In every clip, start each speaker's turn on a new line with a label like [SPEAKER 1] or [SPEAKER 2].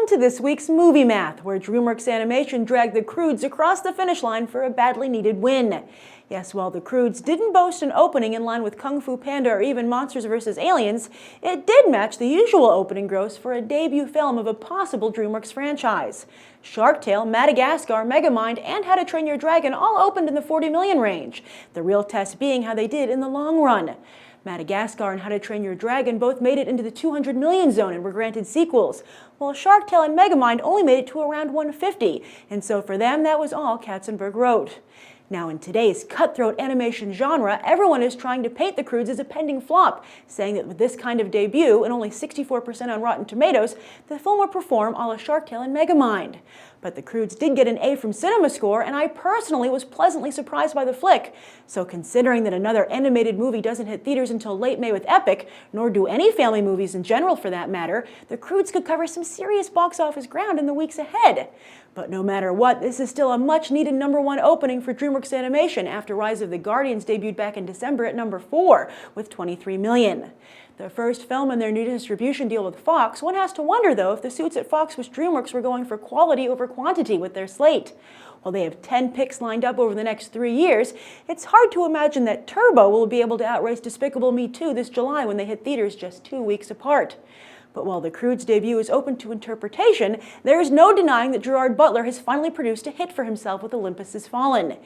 [SPEAKER 1] to this week's Movie Math, where Dreamworks Animation dragged the Croods across the finish line for a badly needed win. Yes, while the Croods didn't boast an opening in line with Kung Fu Panda or even Monsters vs. Aliens, it did match the usual opening gross for a debut film of a possible Dreamworks franchise. Shark Tale, Madagascar, Megamind, and How to Train Your Dragon all opened in the 40 million range, the real test being how they did in the long run. Madagascar and How to Train Your Dragon both made it into the 200 million zone and were granted sequels, while Shark Tale and Megamind only made it to around 150, and so for them that was all Katzenberg wrote. Now in today's cutthroat animation genre, everyone is trying to paint the Croods as a pending flop, saying that with this kind of debut and only 64% on Rotten Tomatoes, the film will perform a la Shark Tale and Megamind. But the Croods did get an A from CinemaScore, and I personally was pleasantly surprised by the flick. So considering that another animated movie doesn't hit theaters until late May with Epic, nor do any family movies in general for that matter, the Croods could cover some serious box office ground in the weeks ahead. But no matter what, this is still a much-needed #1 opening for Dreamworks Animation after Rise of the Guardians debuted back in December at #4 with 23 million. The first film in their new distribution deal with Fox, one has to wonder though if the suits at Fox with Dreamworks were going for quality over quantity with their slate. While they have 10 picks lined up over the next 3 years, it's hard to imagine that Turbo will be able to outrace Despicable Me 2 this July when they hit theaters just 2 weeks apart. But while the Croods' debut is open to interpretation, there is no denying that Gerard Butler has finally produced a hit for himself with Olympus Has Fallen.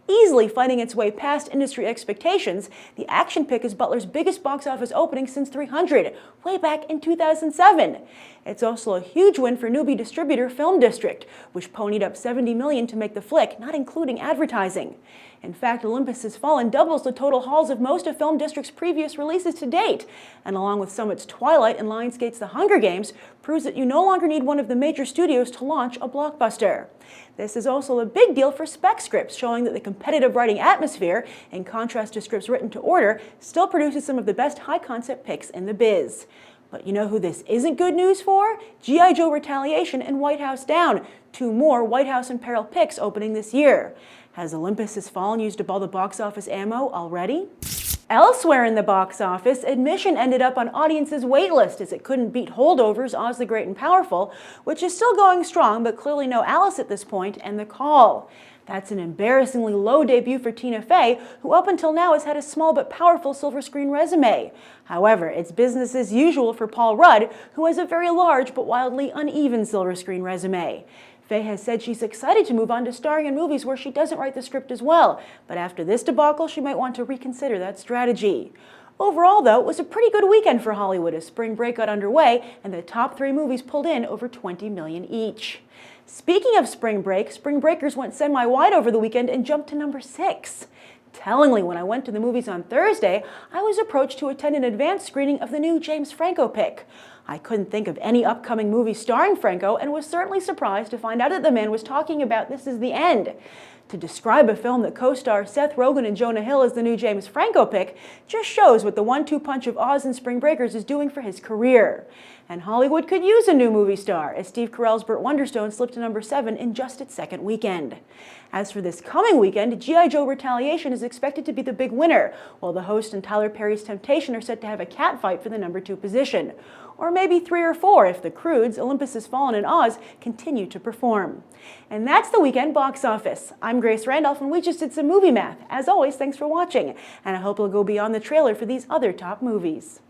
[SPEAKER 1] Easily fighting its way past industry expectations, the action pick is Butler's biggest box office opening since 300, way back in 2007. It's also a huge win for newbie distributor Film District, which ponied up 70 million to make the flick, not including advertising. In fact, Olympus Has Fallen doubles the total hauls of most of Film District's previous releases to date, and along with Summit's Twilight and Lionsgate's The Hunger Games, proves that you no longer need one of the major studios to launch a blockbuster. This is also a big deal for spec scripts, showing that the competitive writing atmosphere, in contrast to scripts written to order, still produces some of the best high-concept picks in the biz. But you know who this isn't good news for? GI Joe Retaliation and White House Down, 2 more White House in Peril picks opening this year. Has Olympus Has Fallen used up all the box office ammo already? Elsewhere in the box office, admission ended up on audiences' waitlist as it couldn't beat Holdovers, Oz the Great and Powerful, which is still going strong but clearly no Alice at this point, and The Call. That's an embarrassingly low debut for Tina Fey, who up until now has had a small but powerful silver screen resume. However, it's business as usual for Paul Rudd, who has a very large but wildly uneven silver screen resume. Fey has said she's excited to move on to starring in movies where she doesn't write the script as well, but after this debacle, she might want to reconsider that strategy. Overall, though, it was a pretty good weekend for Hollywood as spring break got underway and the top 3 movies pulled in over 20 million each. Speaking of spring break, Spring Breakers went semi-wide over the weekend and jumped to #6. Tellingly, when I went to the movies on Thursday, I was approached to attend an advanced screening of the new James Franco pick. I couldn't think of any upcoming movies starring Franco and was certainly surprised to find out that the man was talking about This Is the End. To describe a film that co-stars Seth Rogen and Jonah Hill as the new James Franco pick just shows what the 1-2 punch of Oz and Spring Breakers is doing for his career. And Hollywood could use a new movie star, as Steve Carell's Burt Wonderstone slipped to #7 in just its second weekend. As for this coming weekend, GI Joe Retaliation is expected to be the big winner, while The Host and Tyler Perry's Temptation are set to have a catfight for the #2 position. Or maybe 3 or 4 if the Croods, Olympus Has Fallen, and Oz continue to perform. And that's the weekend box office. I'm Grace Randolph, and we just did some movie math. As always, thanks for watching, and I hope you'll go beyond the trailer for these other top movies.